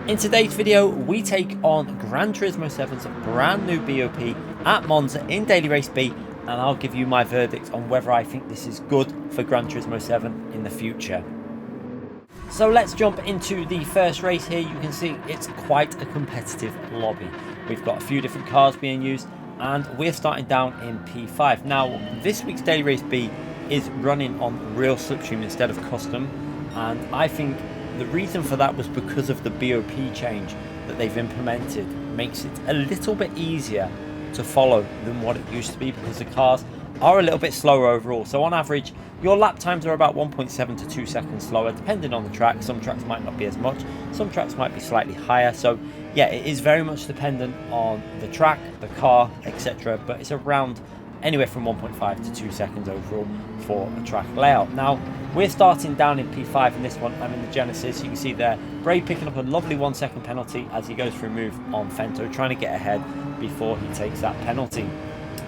In today's video, we take on Gran Turismo 7's brand new BOP at Monza in Daily Race B, and I'll give you my verdict on whether I think this is good for Gran Turismo 7 in the future. So let's jump into the first race here. You can see it's quite a competitive lobby. We've got a few different cars being used, and we're starting down in P5. Now, this week's Daily Race B is running on real slipstream instead of custom, and I think the reason for that was because of the BOP change that they've implemented. Makes it a little bit easier to follow than what it used to be, because the cars are a little bit slower overall. So on average, your lap times are about 1.7 to 2 seconds slower, depending on the track. Some tracks might not be as much, some tracks might be slightly higher. So yeah, it is very much dependent on the track, the car, etc. But it's around anywhere from 1.5 to 2 seconds overall for a track layout. Now, we're starting down in P5 in this one. I'm in the Genesis. You can see there, Bray picking up a lovely 1 second penalty as he goes for a move on Fento, trying to get ahead before he takes that penalty.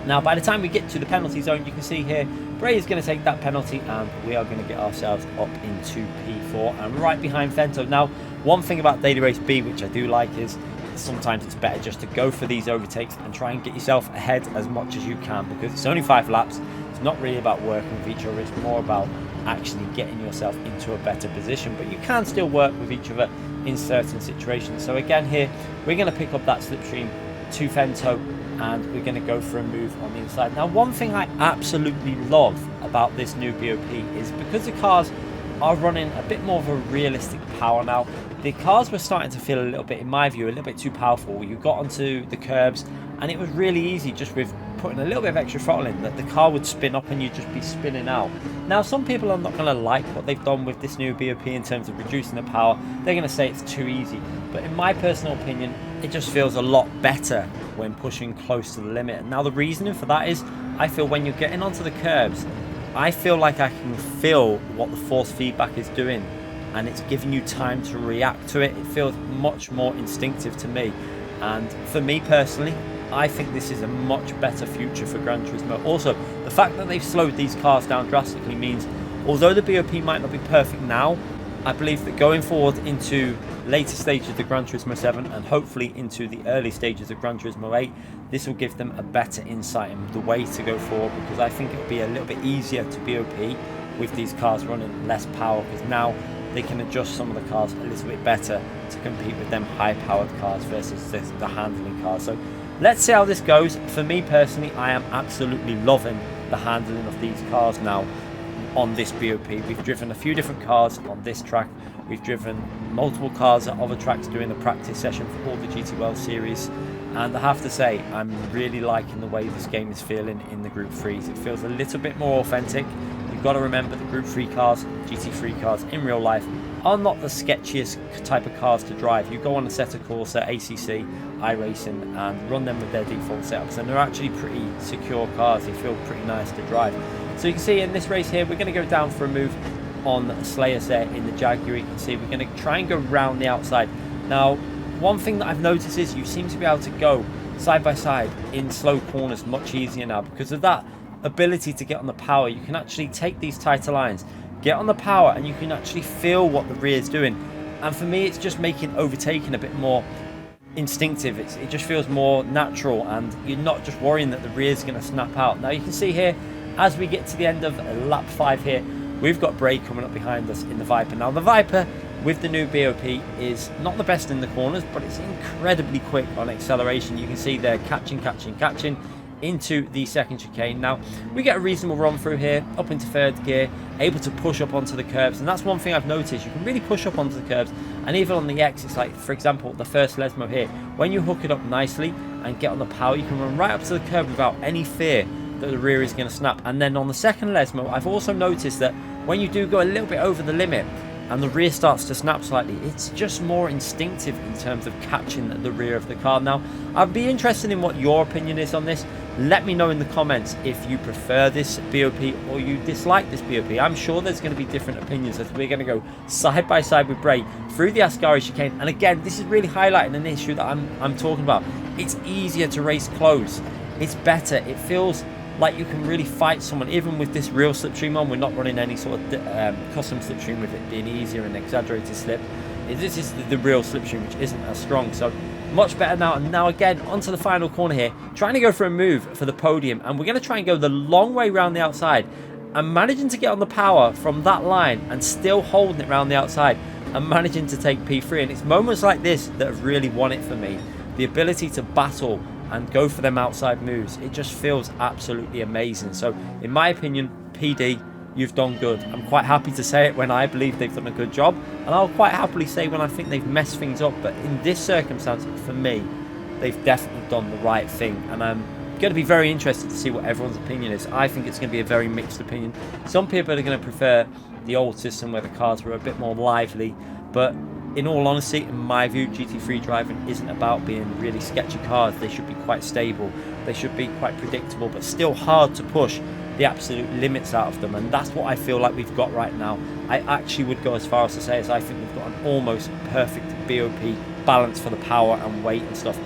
Now, by the time we get to the penalty zone, you can see here, Bray is going to take that penalty, and we are going to get ourselves up into P4 and right behind Fento. Now, one thing about Daily Race B, which I do like, is sometimes it's better just to go for these overtakes and try and get yourself ahead as much as you can, because it's only 5 laps. It's not really about working with each other, it's more about actually getting yourself into a better position, but you can still work with each other in certain situations. So again here, we're going to pick up that slipstream to Fento, and we're going to go for a move on the inside. Now, one thing I absolutely love about this new BOP is because the cars are running a bit more of a realistic power now. The cars were starting to feel a little bit, in my view, a little bit too powerful. You got onto the curbs and it was really easy, just with putting a little bit of extra throttle in, that the car would spin up and you'd just be spinning out. Now, some people are not going to like what they've done with this new BOP in terms of reducing the power. They're going to say it's too easy. But in my personal opinion, it just feels a lot better when pushing close to the limit. And now the reasoning for that is, I feel when you're getting onto the curbs, I feel like I can feel what the force feedback is doing, and it's giving you time to react to it. It feels much more instinctive to me, and for me personally, I think this is a much better future for Gran Turismo. Also, the fact that they've slowed these cars down drastically means, although the BOP might not be perfect now, I believe that going forward into later stages of the Gran Turismo 7 and hopefully into the early stages of Gran Turismo 8, this will give them a better insight in the way to go forward, because I think it'll be a little bit easier to BOP with these cars running less power, because now they can adjust some of the cars a little bit better to compete with them high-powered cars versus the handling cars. So let's see how this goes. For me personally, I am absolutely loving the handling of these cars now on this BOP. We've driven a few different cars on this track. We've driven multiple cars at other tracks doing the practice session for all the GT World Series, and I have to say, I'm really liking the way this game is feeling in the Group 3s. It feels a little bit more authentic. You've got to remember the Group 3 cars, GT3 cars in real life, are not the sketchiest type of cars to drive. You go on a set of Corsair, ACC, iRacing, and run them with their default setups, and they're actually pretty secure cars. They feel pretty nice to drive. So you can see in this race here, we're going to go down for a move on Slayers there in the Jaguar. You can see we're going to try and go round the outside. Now, one thing that I've noticed is you seem to be able to go side by side in slow corners much easier now, because of that ability to get on the power. You can actually take these tighter lines, get on the power, and you can actually feel what the rear is doing. And for me, it's just making overtaking a bit more instinctive. It just feels more natural, and you're not just worrying that the rear is going to snap out. Now you can see here, as we get to the end of lap 5 here, we've got Bray coming up behind us in the Viper. Now the Viper with the new BOP is not the best in the corners, but it's incredibly quick on acceleration. You can see they're catching into the second chicane. Now we get a reasonable run through here, up into third gear, able to push up onto the curbs, and that's one thing I've noticed. You can really push up onto the curbs, and even on the X, it's like, for example, the first Lesmo here, when you hook it up nicely and get on the power, you can run right up to the curb without any fear that the rear is going to snap. And then on the second Lesmo, I've also noticed that when you do go a little bit over the limit and the rear starts to snap slightly, it's just more instinctive in terms of catching the rear of the car. Now, I'd be interested in what your opinion is on this. Let me know in the comments if you prefer this BOP or you dislike this BOP. I'm sure there's going to be different opinions, as we're going to go side by side with Bray through the Ascari chicane. And again, this is really highlighting an issue that I'm talking about. It's easier to race close. It's better. It feels like you can really fight someone, even with this real slipstream on. We're not running any sort of custom slipstream with it being easier and exaggerated slip. This is the real slipstream, which isn't as strong. So much better now. And now again, onto the final corner here, trying to go for a move for the podium. And we're going to try and go the long way around the outside. I'm managing to get on the power from that line and still holding it around the outside. I'm managing to take P3. And it's moments like this that have really won it for me. The ability to battle and go for them outside moves. It just feels absolutely amazing. So in my opinion, PD, you've done good. I'm quite happy to say it when I believe they've done a good job, and I'll quite happily say when I think they've messed things up. But in this circumstance, for me, they've definitely done the right thing, and I'm going to be very interested to see what everyone's opinion is. I think it's going to be a very mixed opinion. Some people are going to prefer the old system where the cars were a bit more lively, but in all honesty, in my view, GT3 driving isn't about being really sketchy cars. They should be quite stable, they should be quite predictable, but still hard to push the absolute limits out of them. And that's what I feel like we've got right now. I actually would go as far as to say I think we've got an almost perfect BOP balance for the power and weight and stuff.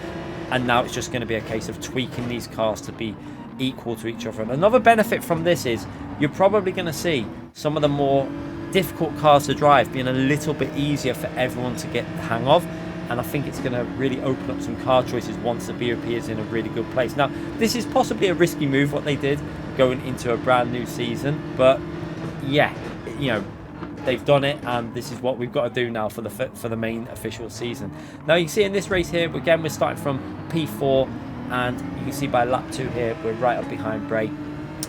And now it's just going to be a case of tweaking these cars to be equal to each other. And another benefit from this is you're probably going to see some of the more difficult cars to drive being a little bit easier for everyone to get the hang of. And I think it's going to really open up some car choices once the BOP is in a really good place. Now, this is possibly a risky move, what they did, going into a brand new season. But, yeah, you know, they've done it, and this is what we've got to do now for the main official season. Now, you can see in this race here, again, we're starting from P4, and you can see by lap 2 here, we're right up behind Bray.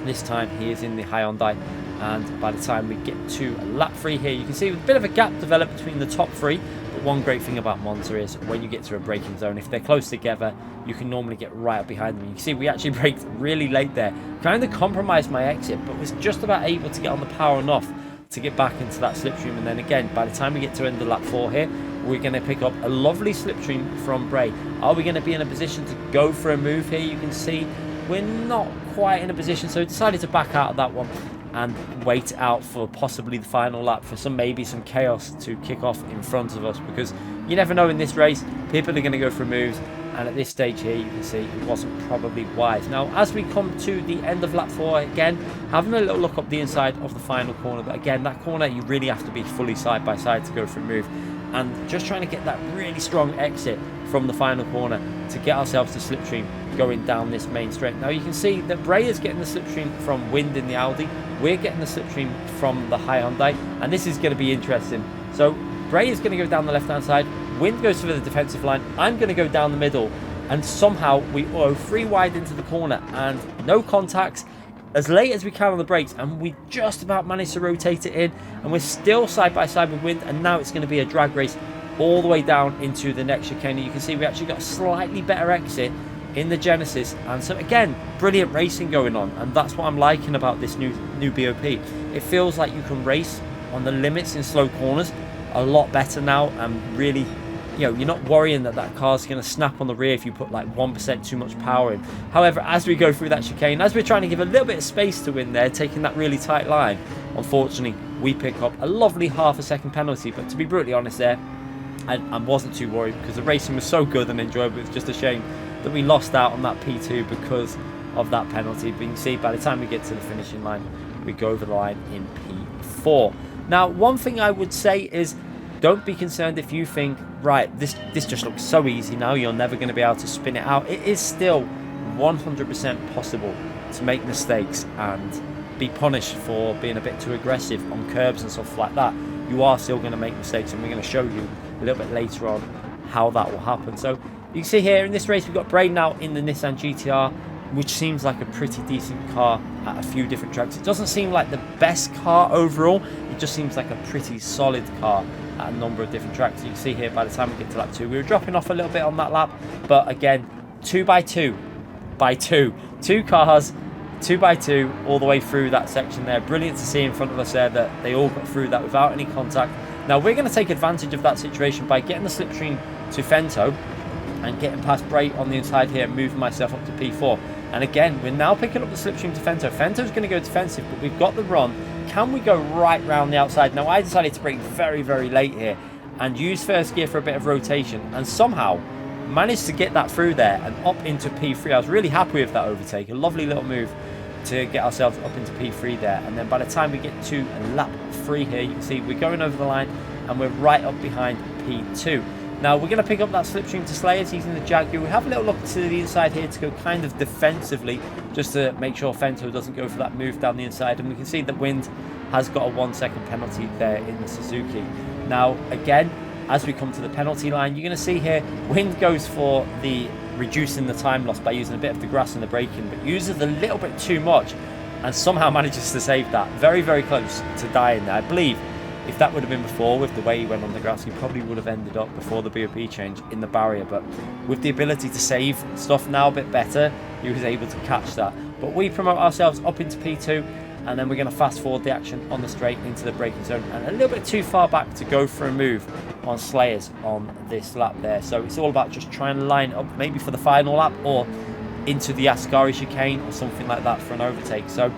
This time, he is in the Hyundai. And by the time we get to lap 3 here, you can see a bit of a gap develop between the top 3. But one great thing about Monza is when you get to a braking zone, if they're close together, you can normally get right up behind them. You can see we actually braked really late there. Kind of compromised my exit, but was just about able to get on the power enough to get back into that slipstream. And then again, by the time we get to end of lap 4 here, we're going to pick up a lovely slipstream from Bray. Are we going to be in a position to go for a move here? You can see we're not quite in a position, so we decided to back out of that one and wait out for possibly the final lap for maybe some chaos to kick off in front of us, because you never know in this race, people are going to go for moves, and at this stage here you can see it wasn't probably wise. Now as we come to the end of lap 4, again having a little look up the inside of the final corner, but again that corner you really have to be fully side by side to go for a move, and just trying to get that really strong exit from the final corner to get ourselves to slipstream going down this main straight. Now you can see that Bray is getting the slipstream from Wind in the Audi, we're getting the slipstream from the Hyundai, and this is going to be interesting. So Bray is going to go down the left hand side, Wind goes for the defensive line, I'm going to go down the middle, and somehow we go 3 wide into the corner and no contacts as late as we can on the brakes, and we just about managed to rotate it in, and we're still side by side with Wind, and now it's going to be a drag race all the way down into the next chicane. You can see we actually got a slightly better exit in the Genesis, and so again brilliant racing going on, and that's what I'm liking about this new BOP. It feels like you can race on the limits in slow corners a lot better now, and really, you know, you're not worrying that car's going to snap on the rear if you put like 1% too much power in. However, as we go through that chicane, as we're trying to give a little bit of space to Wind there, taking that really tight line, unfortunately we pick up a lovely ½ second penalty. But to be brutally honest there, I wasn't too worried, because the racing was so good and enjoyable. It's just a shame that we lost out on that P2 because of that penalty. But you can see by the time we get to the finishing line, we go over the line in P4. Now, one thing I would say is, don't be concerned if you think, right, this just looks so easy now, you're never going to be able to spin it out. It is still 100% possible to make mistakes and be punished for being a bit too aggressive on curbs and stuff like that. You are still going to make mistakes, and we're going to show you a little bit later on how that will happen. So you can see here in this race we've got Bray now in the Nissan GTR, which seems like a pretty decent car at a few different tracks. It doesn't seem like the best car overall, it just seems like a pretty solid car at a number of different tracks. You can see here by the time we get to lap 2, we were dropping off a little bit on that lap, but again 2 by 2 cars, 2 by 2 all the way through that section there. Brilliant to see in front of us there that they all got through that without any contact. Now we're going to take advantage of that situation by getting the slipstream to Fento and getting past Bray on the inside here and moving myself up to P4. And again, we're now picking up the slipstream to Fento. Fento's going to go defensive, but we've got the run. Can we go right round the outside? Now I decided to brake very, very late here and use first gear for a bit of rotation, and somehow managed to get that through there and up into P3. I was really happy with that overtake. A lovely little move to get ourselves up into P3 there. And then by the time we get to lap 3 here, you can see we're going over the line and we're right up behind P2. Now we're going to pick up that slipstream to Slayers using the Jaguar. We have a little look to the inside here to go kind of defensively, just to make sure Fento doesn't go for that move down the inside. And we can see that Wind has got a 1 second penalty there in the Suzuki. Now again, as we come to the penalty line, you're going to see here, Wind goes for the reducing the time loss by using a bit of the grass in the braking, but uses a little bit too much and somehow manages to save that. Very, very close to dying there. I believe if that would have been before, with the way he went on the grass, he probably would have ended up before the BOP change in the barrier. But with the ability to save stuff now a bit better, he was able to catch that. But we promote ourselves up into P2, and then we're going to fast forward the action on the straight into the braking zone, and a little bit too far back to go for a move on Slayers on this lap there. So it's all about just trying to line up maybe for the final lap or into the Ascari chicane or something like that for an overtake. So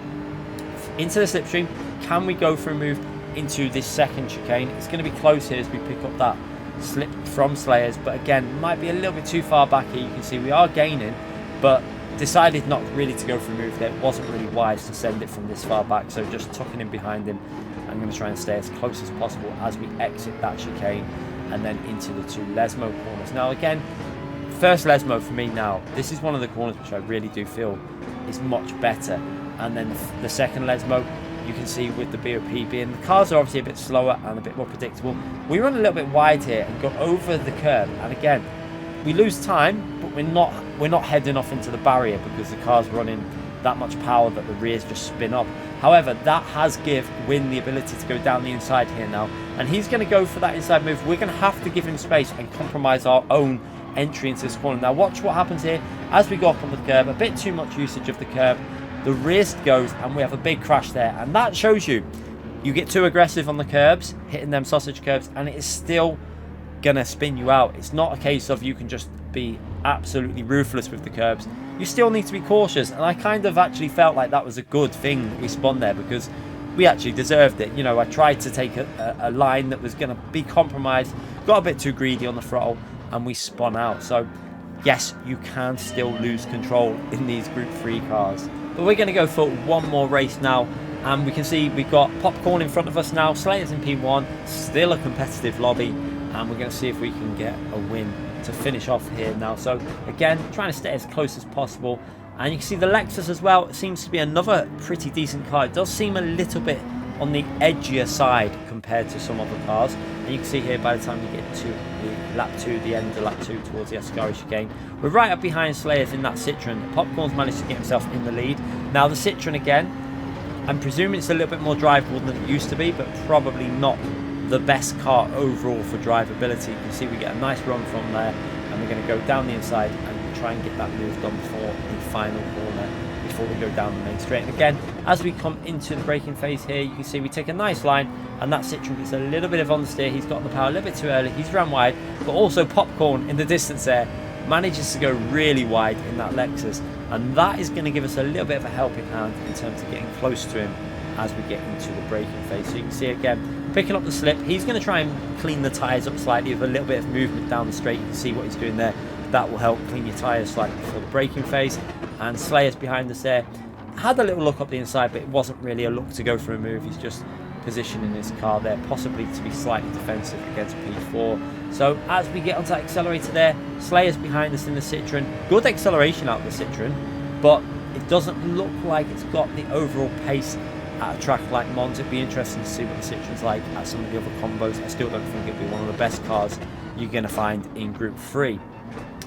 into the slipstream, can we go for a move into this second chicane? It's going to be close here as we pick up that slip from Slayers, but again, might be a little bit too far back here. You can see we are gaining, but decided not really to go for a move there. It wasn't really wise to send it from this far back, so just tucking in behind him. I'm going to try and stay as close as possible as we exit that chicane and then into the 2 Lesmo corners. Now again, first Lesmo for me now, this is one of the corners which I really do feel is much better. And then the second Lesmo, you can see with the BOP being, the cars are obviously a bit slower and a bit more predictable. We run a little bit wide here and go over the curb, and again, we lose time, but we're not heading off into the barrier because the car's running that much power that the rears just spin up. However, that has give Win the ability to go down the inside here now, and he's going to go for that inside move. We're going to have to give him space and compromise our own entry into this corner. Now watch what happens here as we go up on the curb. A bit too much usage of the curb. The wrist goes and we have a big crash there, and that shows you get too aggressive on the curbs, hitting them sausage curbs, and it is still gonna spin you out. It's not a case of you can just be absolutely ruthless with the curbs. You still need to be cautious, and I kind of actually felt like that was a good thing that we spun there because we actually deserved it. You know, I tried to take a line that was going to be compromised, got a bit too greedy on the throttle, and we spun out. So yes, you can still lose control in these Group 3 cars. But we're going to go for one more race now, and we can see we've got Popcorn in front of us now. Slayers in P1, still a competitive lobby, and we're going to see if we can get a win to finish off here now. So again, trying to stay as close as possible. And you can see the Lexus as well. It seems to be another pretty decent car. It does seem a little bit on the edgier side compared to some other cars. And you can see here, by the time you get to the lap 2, the end of lap 2 towards the Ascari chicane, we're right up behind Slayers in that Citroen. Popcorn's managed to get himself in the lead. Now the Citroen again, I'm presuming it's a little bit more drivable than it used to be, but probably not the best car overall for drivability. You can see we get a nice run from there, and we're going to go down the inside and try and get that move done before the final corner, before we go down the main straight. And again, as we come into the braking phase here, you can see we take a nice line, and that Citroen gets a little bit of understeer. He's got the power a little bit too early. He's run wide, but also Popcorn in the distance there manages to go really wide in that Lexus, and that is going to give us a little bit of a helping hand in terms of getting close to him as we get into the braking phase. So you can see again, picking up the slip, he's going to try and clean the tyres up slightly with a little bit of movement down the straight. You can see what he's doing there. That will help clean your tyres slightly before the braking phase. And Slayers behind us there had a little look up the inside, but it wasn't really a look to go for a move. He's just positioning his car there, possibly to be slightly defensive against P4. So as we get onto that accelerator there, Slayers behind us in the Citroen. Good acceleration out of the Citroen, but it doesn't look like it's got the overall pace at a track like Monza. It'd be interesting to see what the Citroen's like at some of the other combos. I still don't think it'd be one of the best cars you're going to find in Group 3.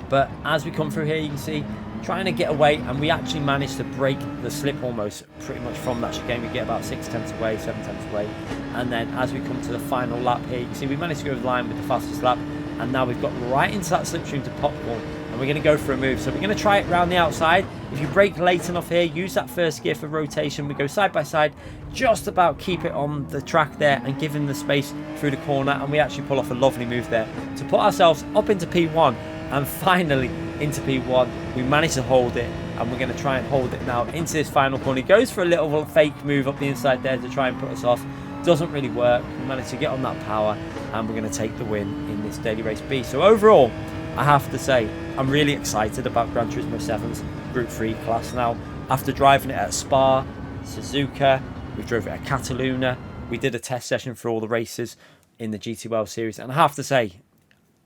But as we come through here, you can see trying to get away, and we actually managed to break the slip almost pretty much from that chicane. We get about 6/10 away, 7/10 away, and then as we come to the final lap here, you can see we managed to go over the line with the fastest lap, and now we've got right into that slipstream to Popcorn, and we're going to go for a move. So we're going to try it around the outside. If you brake late enough here, use that first gear for rotation. We go side by side, just about keep it on the track there and give him the space through the corner, and we actually pull off a lovely move there to put ourselves up into P1. And finally into P1, we managed to hold it, and we're going to try and hold it now into this final corner. He goes for a little fake move up the inside there to try and put us off. Doesn't really work. We managed to get on that power, and we're going to take the win in this Daily Race B. So overall, I have to say, I'm really excited about Gran Turismo 7's Group 3 class now. After driving it at Spa, Suzuka, we drove it at Catalunya, we did a test session for all the races in the GT World Series, and I have to say,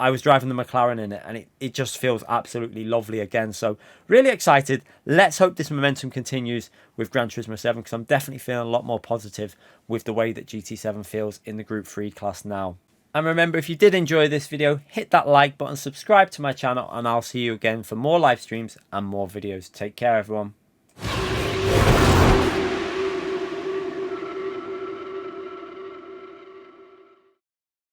I was driving the McLaren in it, and it just feels absolutely lovely again. So really excited. Let's hope this momentum continues with Gran Turismo 7, because I'm definitely feeling a lot more positive with the way that GT7 feels in the Group 3 class now. And remember, if you did enjoy this video, hit that like button, subscribe to my channel, and I'll see you again for more live streams and more videos. Take care, everyone.